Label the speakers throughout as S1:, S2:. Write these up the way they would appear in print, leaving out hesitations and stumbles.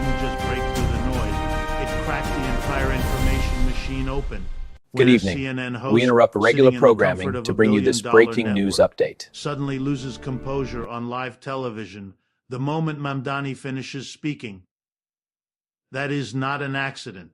S1: didn't just break through the noise, it cracked the entire information machine open.
S2: Good
S1: When a
S2: evening.
S1: CNN host
S2: We interrupt regular
S1: sitting in the comfort
S2: programming
S1: of
S2: to
S1: a
S2: bring you this
S1: billion-dollar
S2: breaking news
S1: network
S2: update.
S1: suddenly loses composure on live television the moment Mamdani finishes speaking. That is not an accident.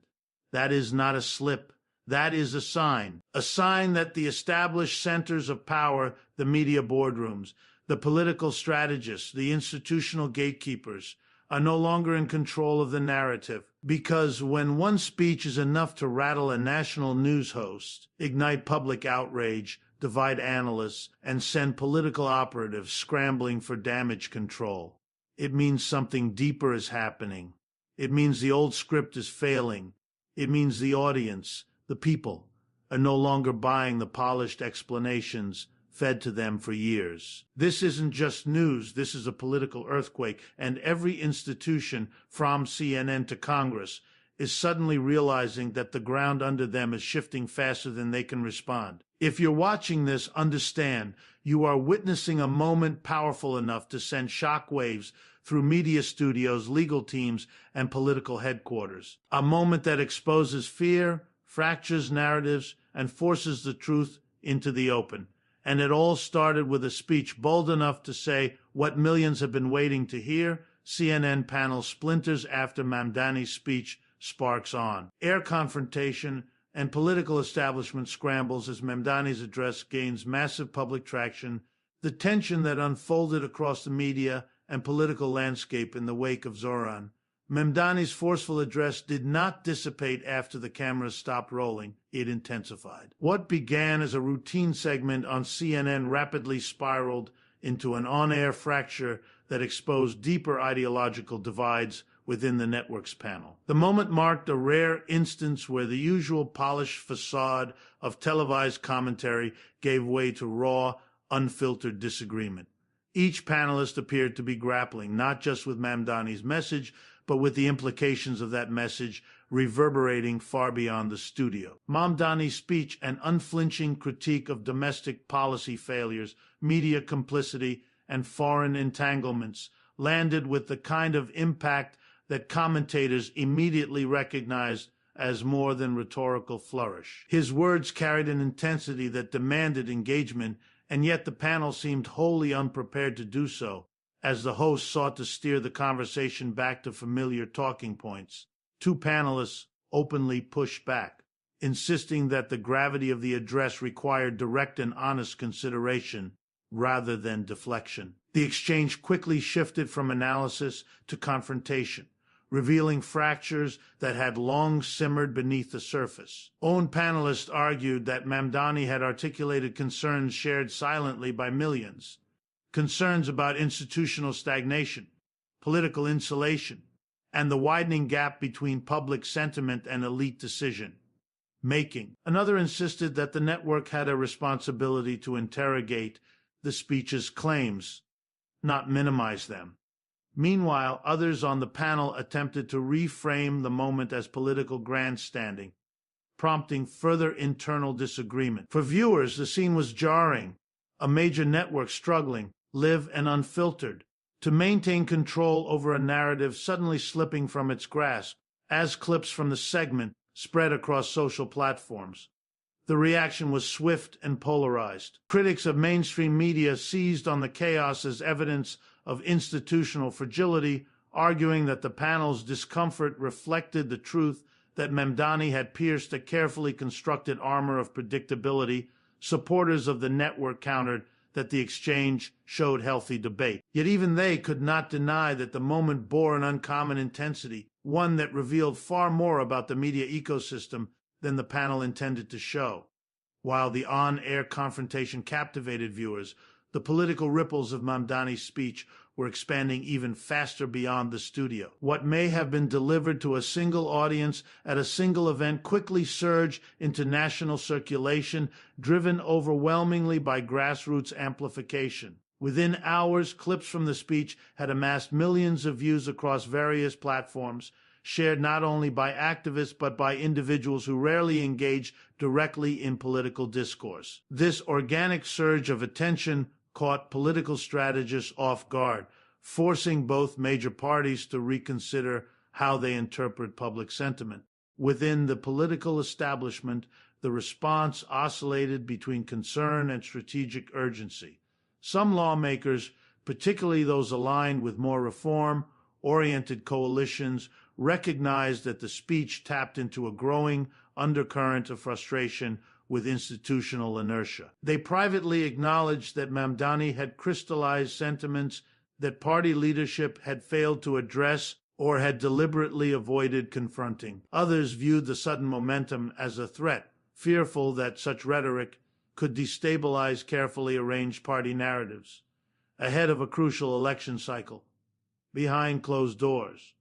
S1: That is not a slip. That is a sign that the established centers of power, the media boardrooms, the political strategists, the institutional gatekeepers, are no longer in control of the narrative. Because when one speech is enough to rattle a national news host, ignite public outrage, divide analysts, and send political operatives scrambling for damage control, it means something deeper is happening. It means the old script is failing. It means the audience, the people, are no longer buying the polished explanations fed to them for years. This isn't just news, this is a political earthquake, and every institution, from CNN to Congress, is suddenly realizing that the ground under them is shifting faster than they can respond. If you're watching this, understand you are witnessing a moment powerful enough to send shockwaves through media studios, legal teams, and political headquarters. A moment that exposes fear, fractures narratives, and forces the truth into the open. And it all started with a speech bold enough to say what millions have been waiting to hear. CNN panel splinters after Mamdani's speech sparks on. Air confrontation and political establishment scrambles as Mamdani's address gains massive public traction. The tension that unfolded across the media and political landscape in the wake of Zohran. Mamdani's forceful address did not dissipate after the cameras stopped rolling. It intensified. What began as a routine segment on CNN rapidly spiraled into an on-air fracture that exposed deeper ideological divides within the network's panel. The moment marked a rare instance where the usual polished facade of televised commentary gave way to raw, unfiltered disagreement. Each panelist appeared to be grappling not just with Mamdani's message, but with the implications of that message reverberating far beyond the studio. Mamdani's speech, an unflinching critique of domestic policy failures, media complicity, and foreign entanglements, landed with the kind of impact that commentators immediately recognized as more than rhetorical flourish. His words carried an intensity that demanded engagement, and yet the panel seemed wholly unprepared to do so. As the host sought to steer the conversation back to familiar talking points, two panelists openly pushed back, insisting that the gravity of the address required direct and honest consideration rather than deflection. The exchange quickly shifted from analysis to confrontation, revealing fractures that had long simmered beneath the surface. Own panelists argued that Mamdani had articulated concerns shared silently by millions. Concerns about institutional stagnation, political insulation, and the widening gap between public sentiment and elite decision-making. Another insisted that the network had a responsibility to interrogate the speech's claims, not minimize them. Meanwhile, others on the panel attempted to reframe the moment as political grandstanding, prompting further internal disagreement. For viewers, the scene was jarring, a major network struggling, live and unfiltered, to maintain control over a narrative suddenly slipping from its grasp, as clips from the segment spread across social platforms. The reaction was swift and polarized. Critics of mainstream media seized on the chaos as evidence of institutional fragility, arguing that the panel's discomfort reflected the truth that Mamdani had pierced a carefully constructed armor of predictability. Supporters of the network countered that the exchange showed healthy debate. Yet even they could not deny that the moment bore an uncommon intensity, one that revealed far more about the media ecosystem than the panel intended to show. While the on-air confrontation captivated viewers, the political ripples of Mamdani's speech were expanding even faster beyond the studio. What may have been delivered to a single audience at a single event quickly surged into national circulation, driven overwhelmingly by grassroots amplification. Within hours, clips from the speech had amassed millions of views across various platforms, shared not only by activists but by individuals who rarely engage directly in political discourse. This organic surge of attention caught political strategists off guard, forcing both major parties to reconsider how they interpret public sentiment. Within the political establishment, the response oscillated between concern and strategic urgency. Some lawmakers, particularly those aligned with more reform-oriented coalitions, recognized that the speech tapped into a growing undercurrent of frustration with institutional inertia. They privately acknowledged that Mamdani had crystallized sentiments that party leadership had failed to address or had deliberately avoided confronting. Others viewed the sudden momentum as a threat, fearful that such rhetoric could destabilize carefully arranged party narratives. Ahead of a crucial election cycle, behind closed doors,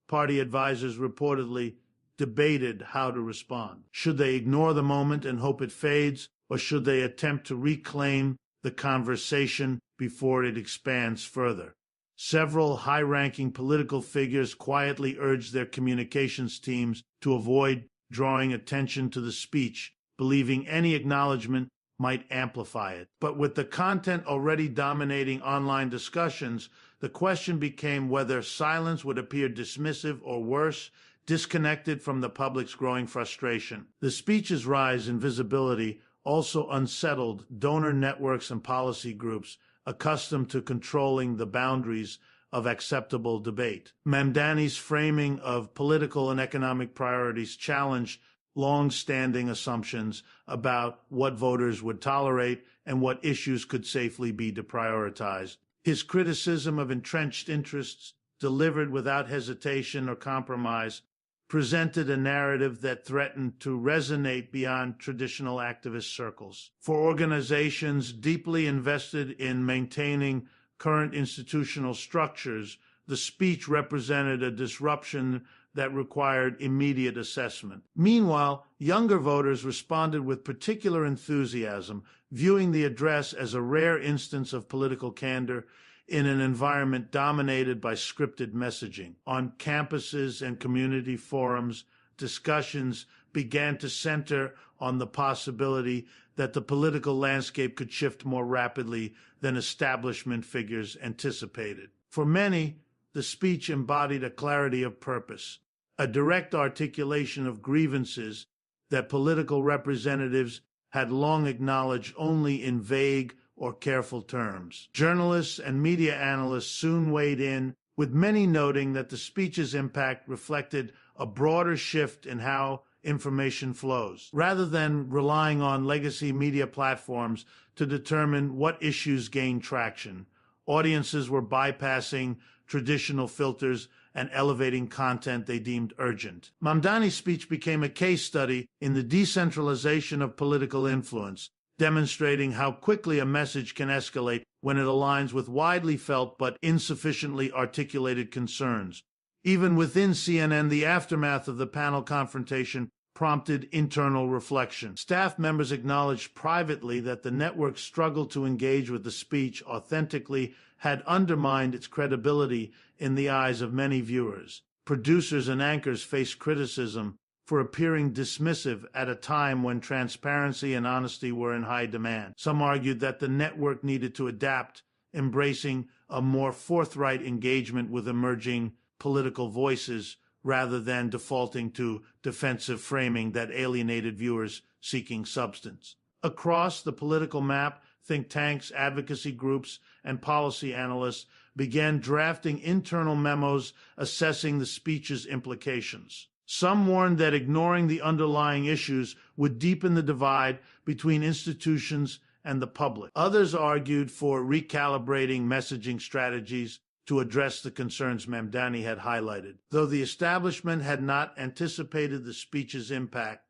S1: party advisors reportedly debated how to respond. Should they ignore the moment and hope it fades, or should they attempt to reclaim the conversation before it expands further? Several high-ranking political figures quietly urged their communications teams to avoid drawing attention to the speech, believing any acknowledgement might amplify it. But with the content already dominating online discussions, the question became whether silence would appear dismissive or worse, disconnected from the public's growing frustration. The speech's rise in visibility also unsettled donor networks and policy groups accustomed to controlling the boundaries of acceptable debate. Mamdani's framing of political and economic priorities challenged long-standing assumptions about what voters would tolerate and what issues could safely be deprioritized. His criticism of entrenched interests, delivered without hesitation or compromise, presented a narrative that threatened to resonate beyond traditional activist circles. For organizations deeply invested in maintaining current institutional structures, the speech represented a disruption that required immediate assessment. Meanwhile, younger voters responded with particular enthusiasm, viewing the address as a rare instance of political candor in an environment dominated by scripted messaging. On campuses and community forums, discussions began to center on the possibility that the political landscape could shift more rapidly than establishment figures anticipated. For many, the speech embodied a clarity of purpose, a direct articulation of grievances that political representatives had long acknowledged only in vague or careful terms. Journalists and media analysts soon weighed in, with many noting that the speech's impact reflected a broader shift in how information flows. Rather than relying on legacy media platforms to determine what issues gain traction, audiences were bypassing traditional filters and elevating content they deemed urgent. Mamdani's speech became a case study in the decentralization of political influence, demonstrating how quickly a message can escalate when it aligns with widely felt but insufficiently articulated concerns. Even within CNN, the aftermath of the panel confrontation prompted internal reflection. Staff members acknowledged privately that the network's struggle to engage with the speech authentically had undermined its credibility in the eyes of many viewers. Producers and anchors faced criticism for appearing dismissive at a time when transparency and honesty were in high demand. Some argued that the network needed to adapt, embracing a more forthright engagement with emerging political voices rather than defaulting to defensive framing that alienated viewers seeking substance. Across the political map, think tanks, advocacy groups, and policy analysts began drafting internal memos assessing the speech's implications. Some warned that ignoring the underlying issues would deepen the divide between institutions and the public. Others argued for recalibrating messaging strategies to address the concerns Mamdani had highlighted. Though the establishment had not anticipated the speech's impact,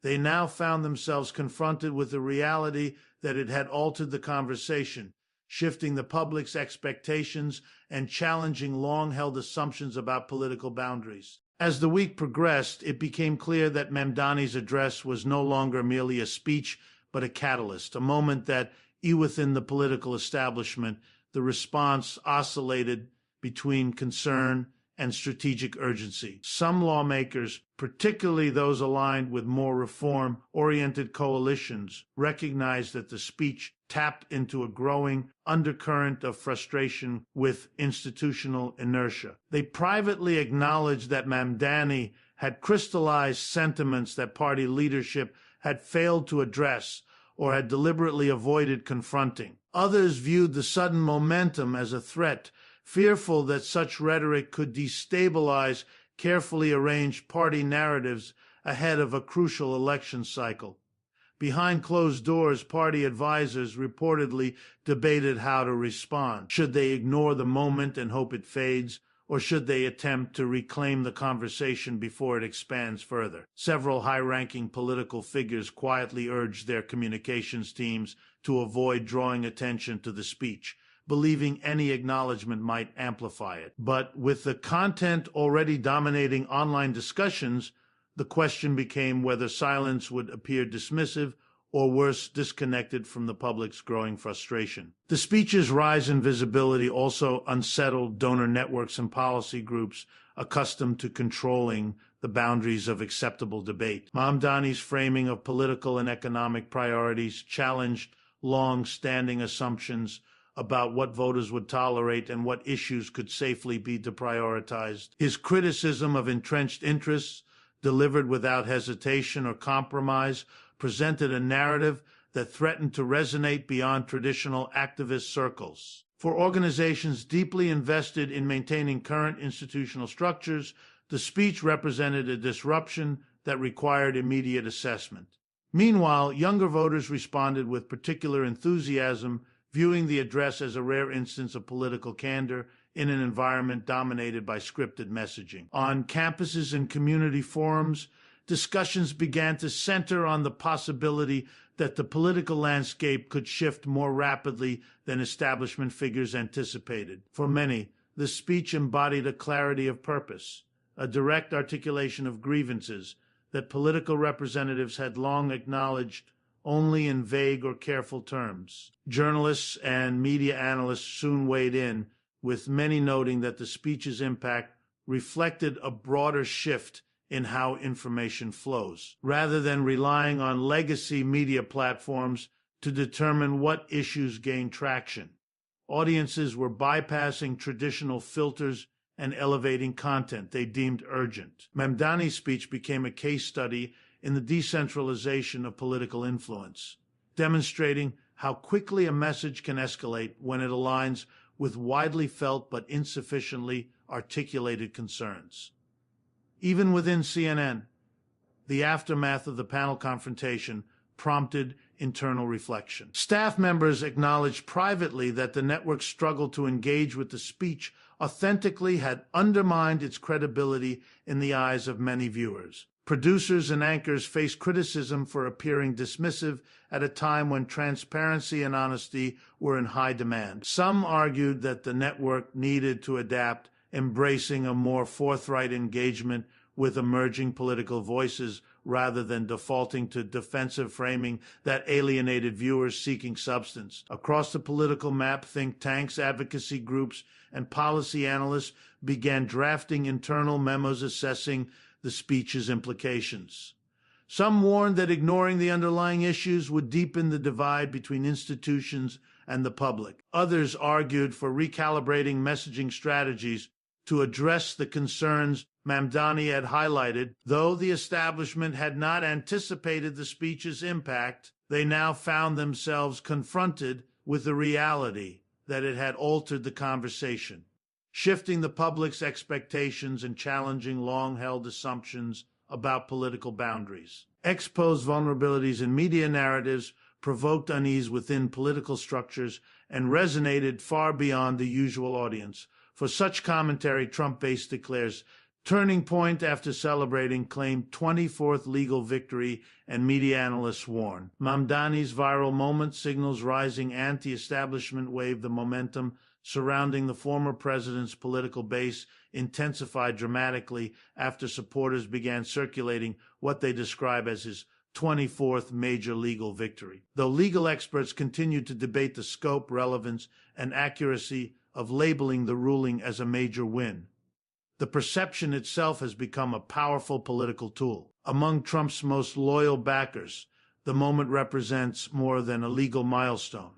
S1: they now found themselves confronted with the reality that it had altered the conversation, shifting the public's expectations and challenging long-held assumptions about political boundaries. As the week progressed, it became clear that Mamdani's address was no longer merely a speech, but a catalyst, a moment that, even within the political establishment, the response oscillated between concern and strategic urgency. Some lawmakers, particularly those aligned with more reform-oriented coalitions, recognized that the speech tapped into a growing undercurrent of frustration with institutional inertia. They privately acknowledged that Mamdani had crystallized sentiments that party leadership had failed to address or had deliberately avoided confronting. Others viewed the sudden momentum as a threat, fearful that such rhetoric could destabilize carefully arranged party narratives ahead of a crucial election cycle. Behind closed doors, party advisors reportedly debated how to respond. Should they ignore the moment and hope it fades, or should they attempt to reclaim the conversation before it expands further? Several high-ranking political figures quietly urged their communications teams to avoid drawing attention to the speech, believing any acknowledgement might amplify it. But with the content already dominating online discussions, the question became whether silence would appear dismissive or worse, disconnected from the public's growing frustration. The speech's rise in visibility also unsettled donor networks and policy groups accustomed to controlling the boundaries of acceptable debate. Mamdani's framing of political and economic priorities challenged long-standing assumptions about what voters would tolerate and what issues could safely be deprioritized. His criticism of entrenched interests, delivered without hesitation or compromise, presented a narrative that threatened to resonate beyond traditional activist circles. For organizations deeply invested in maintaining current institutional structures, the speech represented a disruption that required immediate assessment. Meanwhile, younger voters responded with particular enthusiasm, viewing the address as a rare instance of political candor in an environment dominated by scripted messaging. On campuses and community forums, discussions began to center on the possibility that the political landscape could shift more rapidly than establishment figures anticipated. For many, the speech embodied a clarity of purpose, a direct articulation of grievances that political representatives had long acknowledged only in vague or careful terms. Journalists and media analysts soon weighed in, with many noting that the speech's impact reflected a broader shift in how information flows. Rather than relying on legacy media platforms to determine what issues gain traction, audiences were bypassing traditional filters and elevating content they deemed urgent. Mamdani's speech became a case study in the decentralization of political influence, demonstrating how quickly a message can escalate when it aligns with widely felt but insufficiently articulated concerns. Even within CNN, the aftermath of the panel confrontation prompted internal reflection. Staff members acknowledged privately that the network's struggle to engage with the speech authentically had undermined its credibility in the eyes of many viewers. Producers and anchors faced criticism for appearing dismissive at a time when transparency and honesty were in high demand. Some argued that the network needed to adapt, embracing a more forthright engagement with emerging political voices rather than defaulting to defensive framing that alienated viewers seeking substance. Across the political map, think tanks, advocacy groups, and policy analysts began drafting internal memos assessing the speech's implications. Some warned that ignoring the underlying issues would deepen the divide between institutions and the public. Others argued for recalibrating messaging strategies to address the concerns Mamdani had highlighted. Though the establishment had not anticipated the speech's impact, they now found themselves confronted with the reality that it had altered the conversation, shifting the public's expectations and challenging long-held assumptions about political boundaries. Exposed vulnerabilities in media narratives, provoked unease within political structures, and resonated far beyond the usual audience. For such commentary, Trump base declares, turning point after celebrating claimed 24th legal victory, and media analysts warn. Mamdani's viral moment signals rising anti-establishment wave. The momentum surrounding the former president's political base intensified dramatically after supporters began circulating what they describe as his 24th major legal victory. Though legal experts continued to debate the scope, relevance, and accuracy of labeling the ruling as a major win, The perception itself has become a powerful political tool. Among Trump's most loyal backers, the moment represents more than a legal milestone.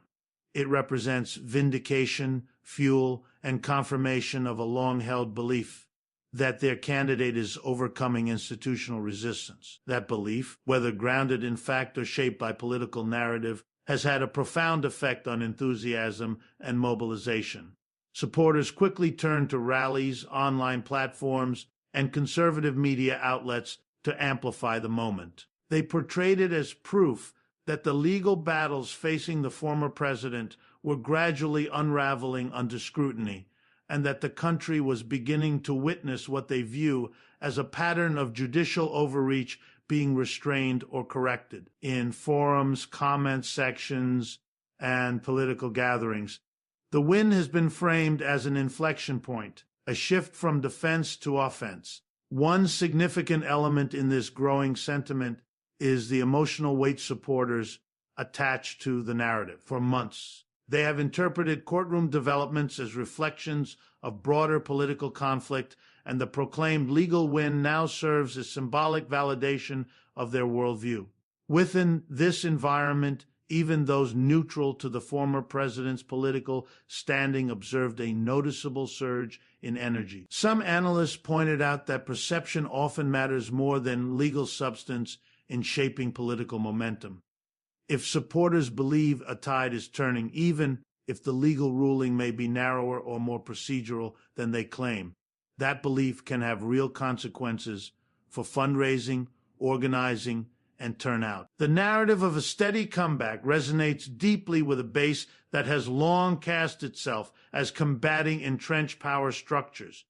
S1: It represents vindication, fuel, and confirmation of a long-held belief that their candidate is overcoming institutional resistance. That belief, whether grounded in fact or shaped by political narrative, has had a profound effect on enthusiasm and mobilization. Supporters quickly turned to rallies, online platforms, and conservative media outlets to amplify the moment. They portrayed it as proof that the legal battles facing the former president were gradually unraveling under scrutiny, and that the country was beginning to witness what they view as a pattern of judicial overreach being restrained or corrected. In forums, comment sections, and political gatherings, the win has been framed as an inflection point, a shift from defense to offense. One significant element in this growing sentiment is the emotional weight supporters attached to the narrative. For months, they have interpreted courtroom developments as reflections of broader political conflict, and the proclaimed legal win now serves as symbolic validation of their worldview. Within this environment, even those neutral to the former president's political standing observed a noticeable surge in energy. Some analysts pointed out that perception often matters more than legal substance in shaping political momentum. If supporters believe a tide is turning, even if the legal ruling may be narrower or more procedural than they claim, that belief can have real consequences for fundraising, organizing, and turnout. The narrative of a steady comeback resonates deeply with a base that has long cast itself as combating entrenched power structures.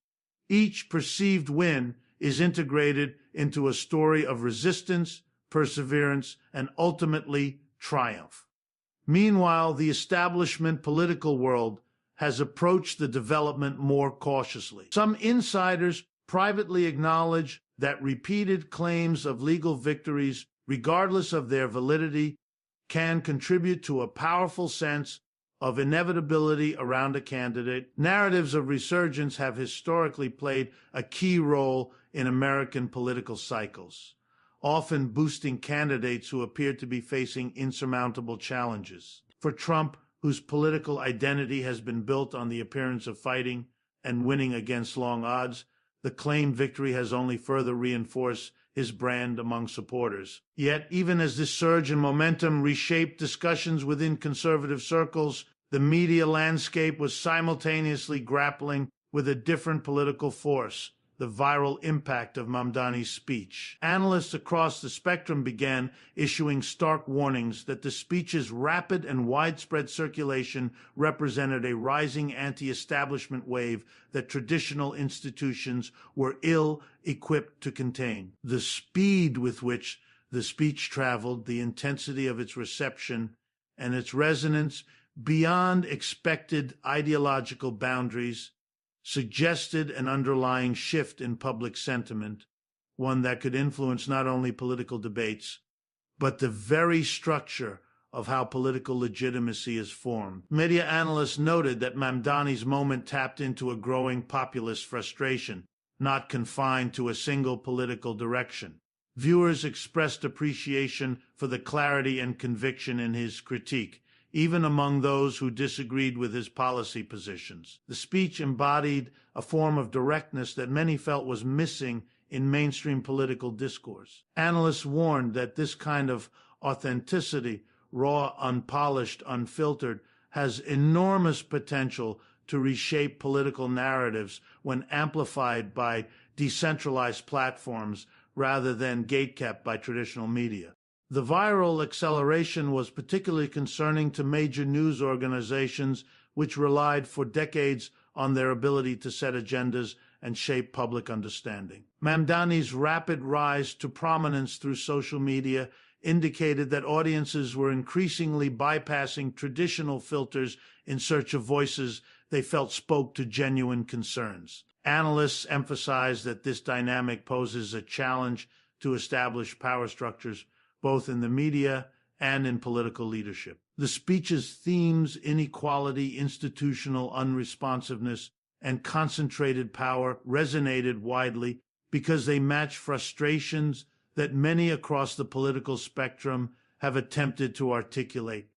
S1: Each perceived win is integrated into a story of resistance, perseverance, and ultimately triumph. Meanwhile, the establishment political world has approached the development more cautiously. Some insiders privately acknowledge that repeated claims of legal victories, regardless of their validity, can contribute to a powerful sense of inevitability around a candidate. Narratives of resurgence have historically played a key role in American political cycles, often boosting candidates who appear to be facing insurmountable challenges. For Trump, whose political identity has been built on the appearance of fighting and winning against long odds, the claimed victory has only further reinforced his brand among supporters. Yet, even as this surge in momentum reshaped discussions within conservative circles, the media landscape was simultaneously grappling with a different political force: the viral impact of Mamdani's speech. Analysts across the spectrum began issuing stark warnings that the speech's rapid and widespread circulation represented a rising anti-establishment wave that traditional institutions were ill-equipped to contain. The speed with which the speech traveled, the intensity of its reception, and its resonance beyond expected ideological boundaries suggested an underlying shift in public sentiment, one that could influence not only political debates, but the very structure of how political legitimacy is formed. Media analysts noted that Mamdani's moment tapped into a growing populist frustration, not confined to a single political direction. Viewers expressed appreciation for the clarity and conviction in his critique, even among those who disagreed with his policy positions. The speech embodied a form of directness that many felt was missing in mainstream political discourse. Analysts warned that this kind of authenticity, raw, unpolished, unfiltered, has enormous potential to reshape political narratives when amplified by decentralized platforms rather than gatekept by traditional media. The viral acceleration was particularly concerning to major news organizations, which relied for decades on their ability to set agendas and shape public understanding. Mamdani's rapid rise to prominence through social media indicated that audiences were increasingly bypassing traditional filters in search of voices they felt spoke to genuine concerns. Analysts emphasized that this dynamic poses a challenge to established power structures, both in the media and in political leadership. The speech's themes, inequality, institutional unresponsiveness, and concentrated power resonated widely because they match frustrations that many across the political spectrum have attempted to articulate.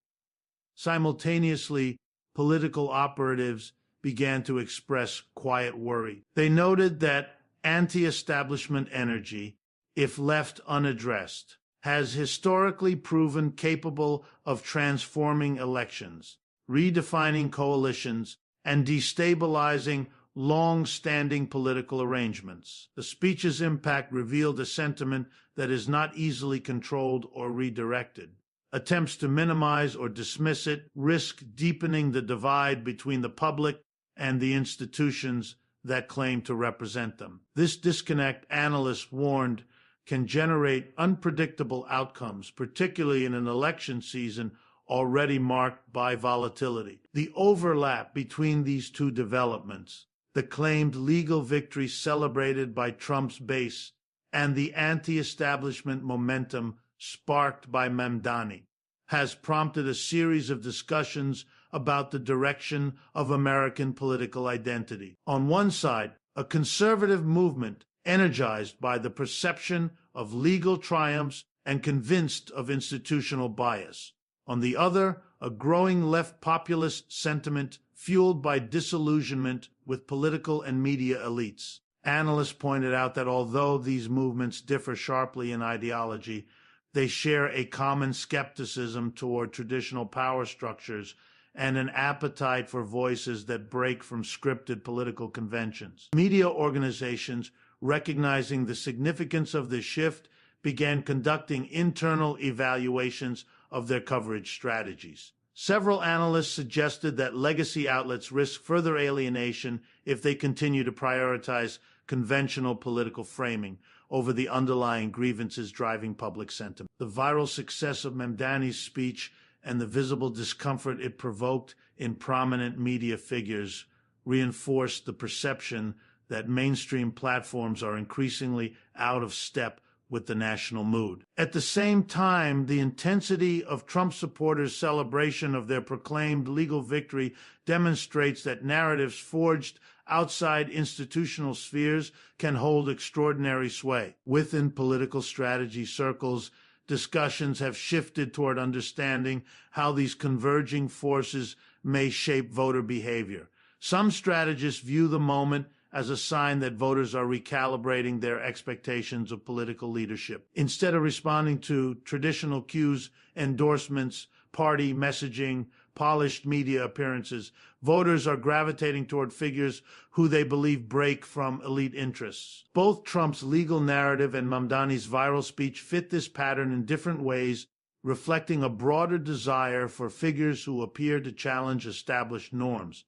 S1: Simultaneously, political operatives began to express quiet worry. They noted that anti-establishment energy, if left unaddressed, has historically proven capable of transforming elections, redefining coalitions, and destabilizing long-standing political arrangements. The speech's impact revealed a sentiment that is not easily controlled or redirected. Attempts to minimize or dismiss it risk deepening the divide between the public and the institutions that claim to represent them. This disconnect, analysts warned, can generate unpredictable outcomes, particularly in an election season already marked by volatility. The overlap between these two developments, the claimed legal victory celebrated by Trump's base and the anti-establishment momentum sparked by Mamdani, has prompted a series of discussions about the direction of American political identity. On one side, a conservative movement energized by the perception of legal triumphs and convinced of institutional bias. On the other, a growing left populist sentiment fueled by disillusionment with political and media elites. Analysts pointed out that although these movements differ sharply in ideology, they share a common skepticism toward traditional power structures and an appetite for voices that break from scripted political conventions. Media organizations, recognizing the significance of this shift, began conducting internal evaluations of their coverage strategies. Several analysts suggested that legacy outlets risk further alienation if they continue to prioritize conventional political framing over the underlying grievances driving public sentiment. The viral success of Mamdani's speech and the visible discomfort it provoked in prominent media figures reinforced the perception that mainstream platforms are increasingly out of step with the national mood. At the same time, the intensity of Trump supporters' celebration of their proclaimed legal victory demonstrates that narratives forged outside institutional spheres can hold extraordinary sway. Within political strategy circles, discussions have shifted toward understanding how these converging forces may shape voter behavior. Some strategists view the moment as a sign that voters are recalibrating their expectations of political leadership. Instead of responding to traditional cues, endorsements, party messaging, polished media appearances, voters are gravitating toward figures who they believe break from elite interests. Both Trump's legal narrative and Mamdani's viral speech fit this pattern in different ways, reflecting a broader desire for figures who appear to challenge established norms.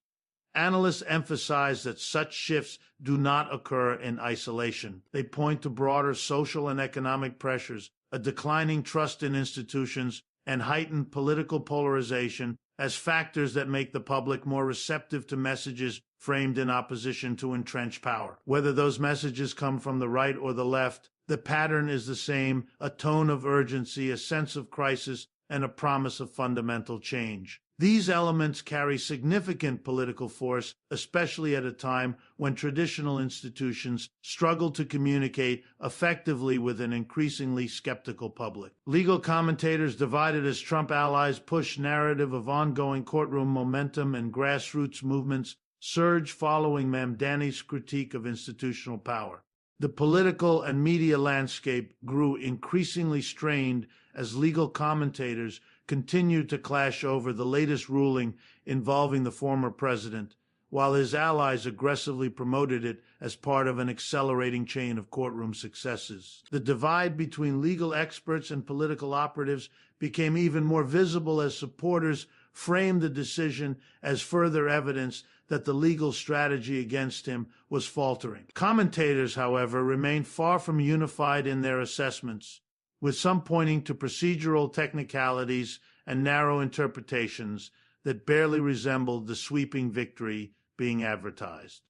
S1: Analysts emphasize that such shifts do not occur in isolation. They point to broader social and economic pressures, a declining trust in institutions, and heightened political polarization as factors that make the public more receptive to messages framed in opposition to entrenched power. Whether those messages come from the right or the left, the pattern is the same: a tone of urgency, a sense of crisis, and a promise of fundamental change. These elements carry significant political force, especially at a time when traditional institutions struggle to communicate effectively with an increasingly skeptical public. Legal commentators divided as Trump allies push narrative of ongoing courtroom momentum and grassroots movements surge following Mamdani's critique of institutional power. The political and media landscape grew increasingly strained as legal commentators continued to clash over the latest ruling involving the former president, while his allies aggressively promoted it as part of an accelerating chain of courtroom successes. The divide between legal experts and political operatives became even more visible as supporters framed the decision as further evidence that the legal strategy against him was faltering. Commentators, however, remained far from unified in their assessments, with some pointing to procedural technicalities and narrow interpretations that barely resembled the sweeping victory being advertised.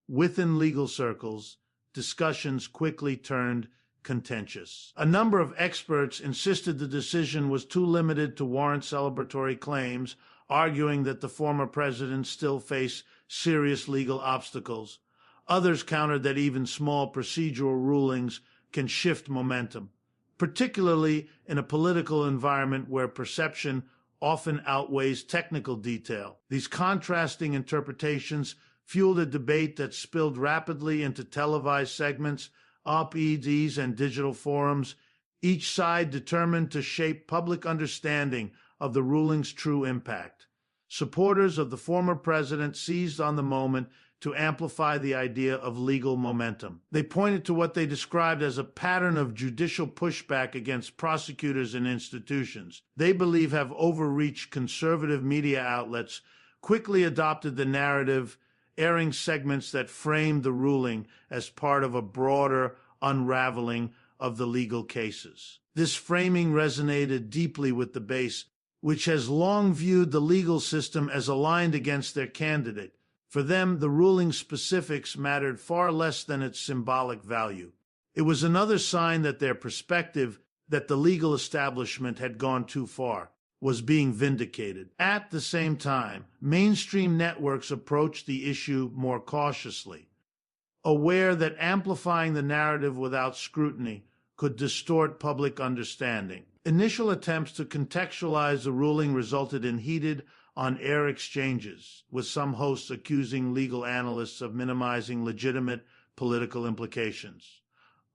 S1: Within legal circles, discussions quickly turned contentious. A number of experts insisted the decision was too limited to warrant celebratory claims, arguing that the former president still faced serious legal obstacles. Others countered that even small procedural rulings can shift momentum, particularly in a political environment where perception often outweighs technical detail. These contrasting interpretations fueled a debate that spilled rapidly into televised segments, op-eds, and digital forums, each side determined to shape public understanding of the ruling's true impact. Supporters of the former president seized on the moment to amplify the idea of legal momentum. They pointed to what they described as a pattern of judicial pushback against prosecutors and institutions they believe have overreached conservative media outlets, quickly adopted the narrative, airing segments that framed the ruling as part of a broader unraveling of the legal cases. This framing resonated deeply with the base, which has long viewed the legal system as aligned against their candidate. For them, the ruling's specifics mattered far less than its symbolic value. It was another sign that their perspective that the legal establishment had gone too far was being vindicated. At the same time, mainstream networks approached the issue more cautiously, aware that amplifying the narrative without scrutiny could distort public understanding. Initial attempts to contextualize the ruling resulted in heated, on-air exchanges, with some hosts accusing legal analysts of minimizing legitimate political implications.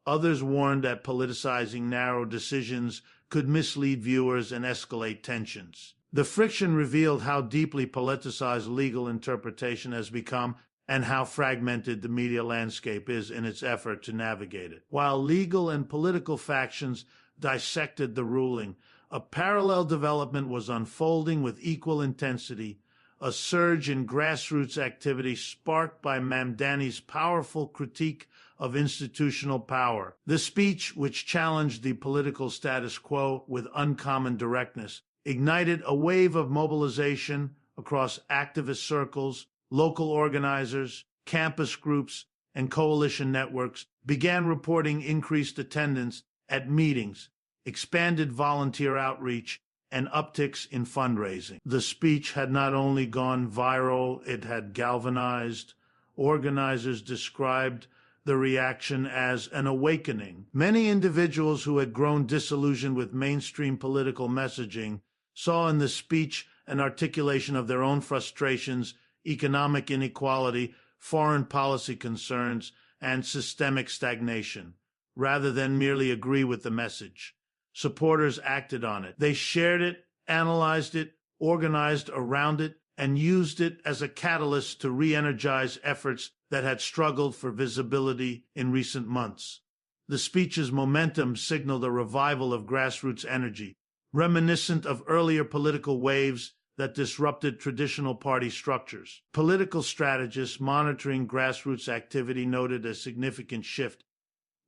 S1: Others warned that politicizing narrow decisions could mislead viewers and escalate tensions. The friction revealed how deeply politicized legal interpretation has become and how fragmented the media landscape is in its effort to navigate it. While legal and political factions dissected the ruling, a parallel development was unfolding with equal intensity, a surge in grassroots activity sparked by Mamdani's powerful critique of institutional power. The speech, which challenged the political status quo with uncommon directness, ignited a wave of mobilization across activist circles, local organizers, campus groups, and coalition networks began reporting increased attendance at meetings, expanded volunteer outreach, and upticks in fundraising. The speech had not only gone viral, it had galvanized. Organizers described the reaction as an awakening. Many individuals who had grown disillusioned with mainstream political messaging saw in the speech an articulation of their own frustrations, economic inequality, foreign policy concerns, and systemic stagnation, rather than merely agree with the message. Supporters acted on it. They shared it, analyzed it, organized around it, and used it as a catalyst to re-energize efforts that had struggled for visibility in recent months. The speech's momentum signaled a revival of grassroots energy, reminiscent of earlier political waves that disrupted traditional party structures. Political strategists monitoring grassroots activity noted a significant shift.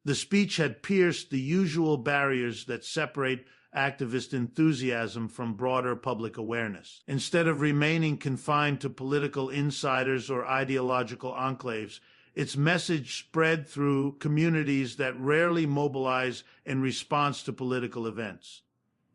S1: The speech had pierced the usual barriers that separate activist enthusiasm from broader public awareness. Instead of remaining confined to political insiders or ideological enclaves, its message spread through communities that rarely mobilize in response to political events.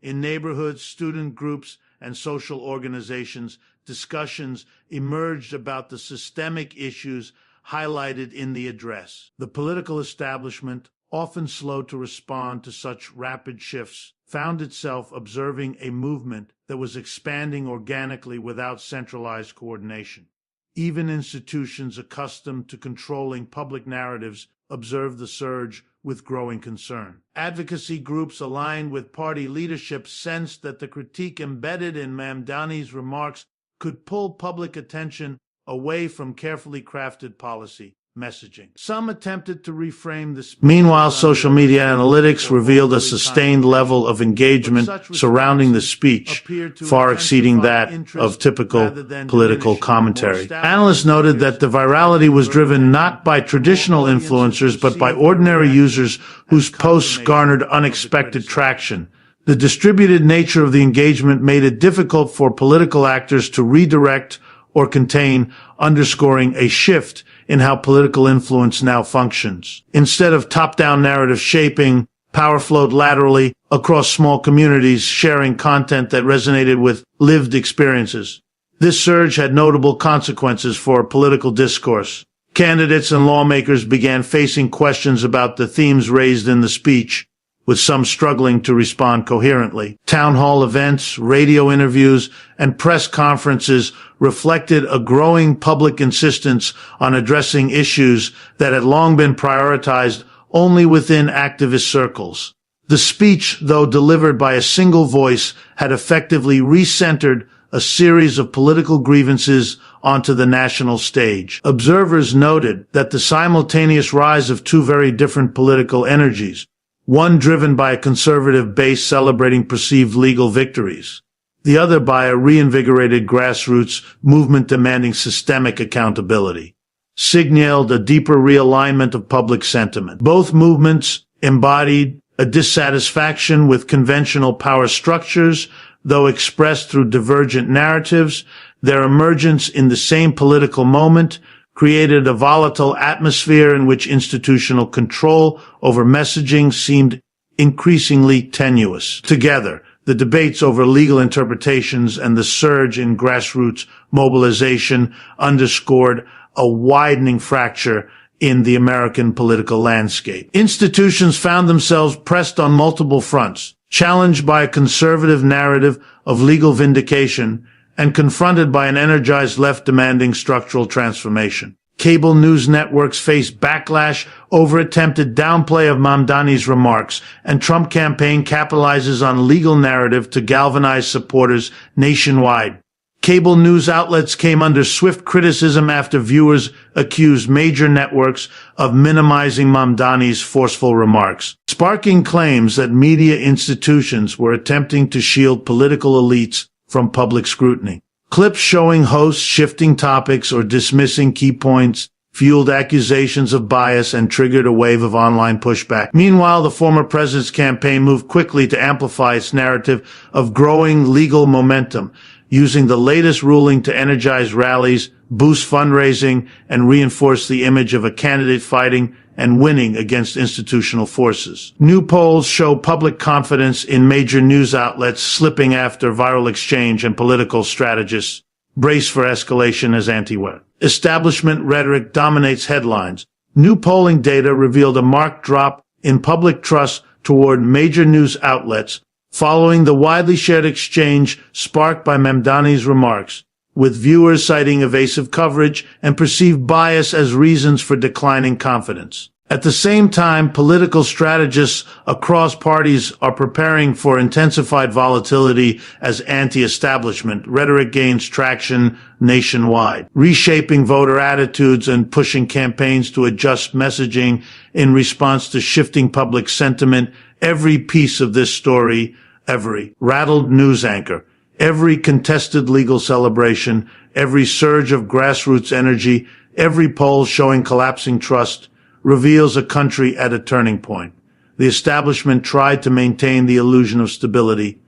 S1: In neighborhoods, student groups, and social organizations, discussions emerged about the systemic issues highlighted in the address. The political establishment, often slow to respond to such rapid shifts, found itself observing a movement that was expanding organically without centralized coordination. Even institutions accustomed to controlling public narratives observed the surge with growing concern. Advocacy groups aligned with party leadership sensed that the critique embedded in Mamdani's remarks could pull public attention away from carefully crafted policy messaging. Some attempted to reframe this. Meanwhile, social media analytics revealed a sustained level of engagement surrounding the speech, far exceeding that of typical political commentary. Analysts noted that the virality was driven not by traditional influencers, but by ordinary users whose posts garnered unexpected traction. The distributed nature of the engagement made it difficult for political actors to redirect or contain, underscoring a shift in how political influence now functions. Instead of top-down narrative shaping, power flowed laterally across small communities, sharing content that resonated with lived experiences. This surge had notable consequences for political discourse. Candidates and lawmakers began facing questions about the themes raised in the speech, with some struggling to respond coherently. Town hall events, radio interviews, and press conferences reflected a growing public insistence on addressing issues that had long been prioritized only within activist circles. The speech, though delivered by a single voice, had effectively recentered a series of political grievances onto the national stage. Observers noted that the simultaneous rise of two very different political energies, one driven by a conservative base celebrating perceived legal victories, the other by a reinvigorated grassroots movement demanding systemic accountability, signaled a deeper realignment of public sentiment. Both movements embodied a dissatisfaction with conventional power structures, though expressed through divergent narratives. Their emergence in the same political moment created a volatile atmosphere in which institutional control over messaging seemed increasingly tenuous. Together, the debates over legal interpretations and the surge in grassroots mobilization underscored a widening fracture in the American political landscape. Institutions found themselves pressed on multiple fronts, challenged by a conservative narrative of legal vindication and confronted by an energized left demanding structural transformation. Cable news networks faced backlash over attempted downplay of Mamdani's remarks, and Trump campaign capitalizes on legal narrative to galvanize supporters nationwide. Cable news outlets came under swift criticism after viewers accused major networks of minimizing Mamdani's forceful remarks, sparking claims that media institutions were attempting to shield political elites from public scrutiny. Clips showing hosts shifting topics or dismissing key points fueled accusations of bias and triggered a wave of online pushback. Meanwhile, the former president's campaign moved quickly to amplify its narrative of growing legal momentum, using the latest ruling to energize rallies, boost fundraising, and reinforce the image of a candidate fighting and winning against institutional forces. New polls show public confidence in major news outlets slipping after viral exchange, and political strategists brace for escalation as anti-war. Establishment rhetoric dominates headlines. New polling data revealed a marked drop in public trust toward major news outlets following the widely shared exchange sparked by Mamdani's remarks, with viewers citing evasive coverage and perceived bias as reasons for declining confidence. At the same time, political strategists across parties are preparing for intensified volatility as anti-establishment rhetoric gains traction nationwide, reshaping voter attitudes and pushing campaigns to adjust messaging in response to shifting public sentiment. Every piece of this story, every rattled news anchor, every contested legal celebration, every surge of grassroots energy, every poll showing collapsing trust, reveals a country at a turning point. The establishment tried to maintain the illusion of stability,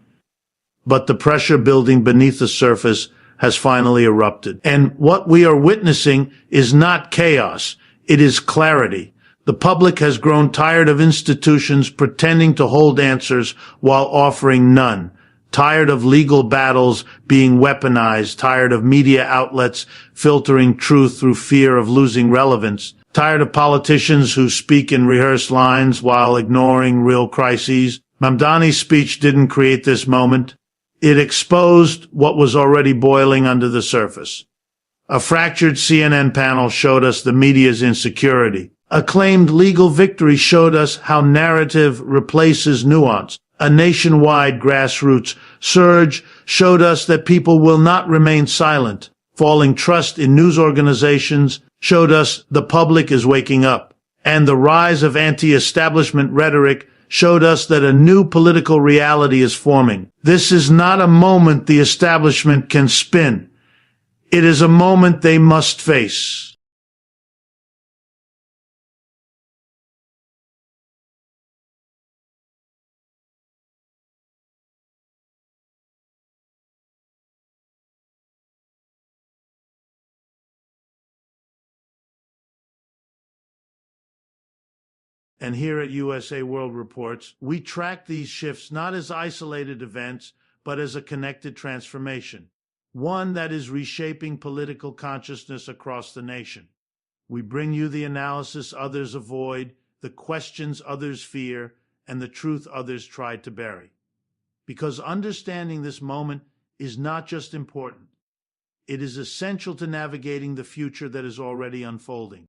S1: but the pressure building beneath the surface has finally erupted. And what we are witnessing is not chaos, it is clarity. The public has grown tired of institutions pretending to hold answers while offering none. Tired of legal battles being weaponized, tired of media outlets filtering truth through fear of losing relevance, tired of politicians who speak in rehearsed lines while ignoring real crises. Mamdani's speech didn't create this moment. It exposed what was already boiling under the surface. A fractured CNN panel showed us the media's insecurity. A claimed legal victory showed us how narrative replaces nuance. A nationwide grassroots surge showed us that people will not remain silent. Falling trust in news organizations showed us the public is waking up. And the rise of anti-establishment rhetoric showed us that a new political reality is forming. This is not a moment the establishment can spin. It is a moment they must face. And here at USA World Reports, we track these shifts not as isolated events, but as a connected transformation. one that is reshaping political consciousness across the nation. We bring you the analysis others avoid, the questions others fear, and the truth others try to bury. Because understanding this moment is not just important, it is essential to navigating the future that is already unfolding.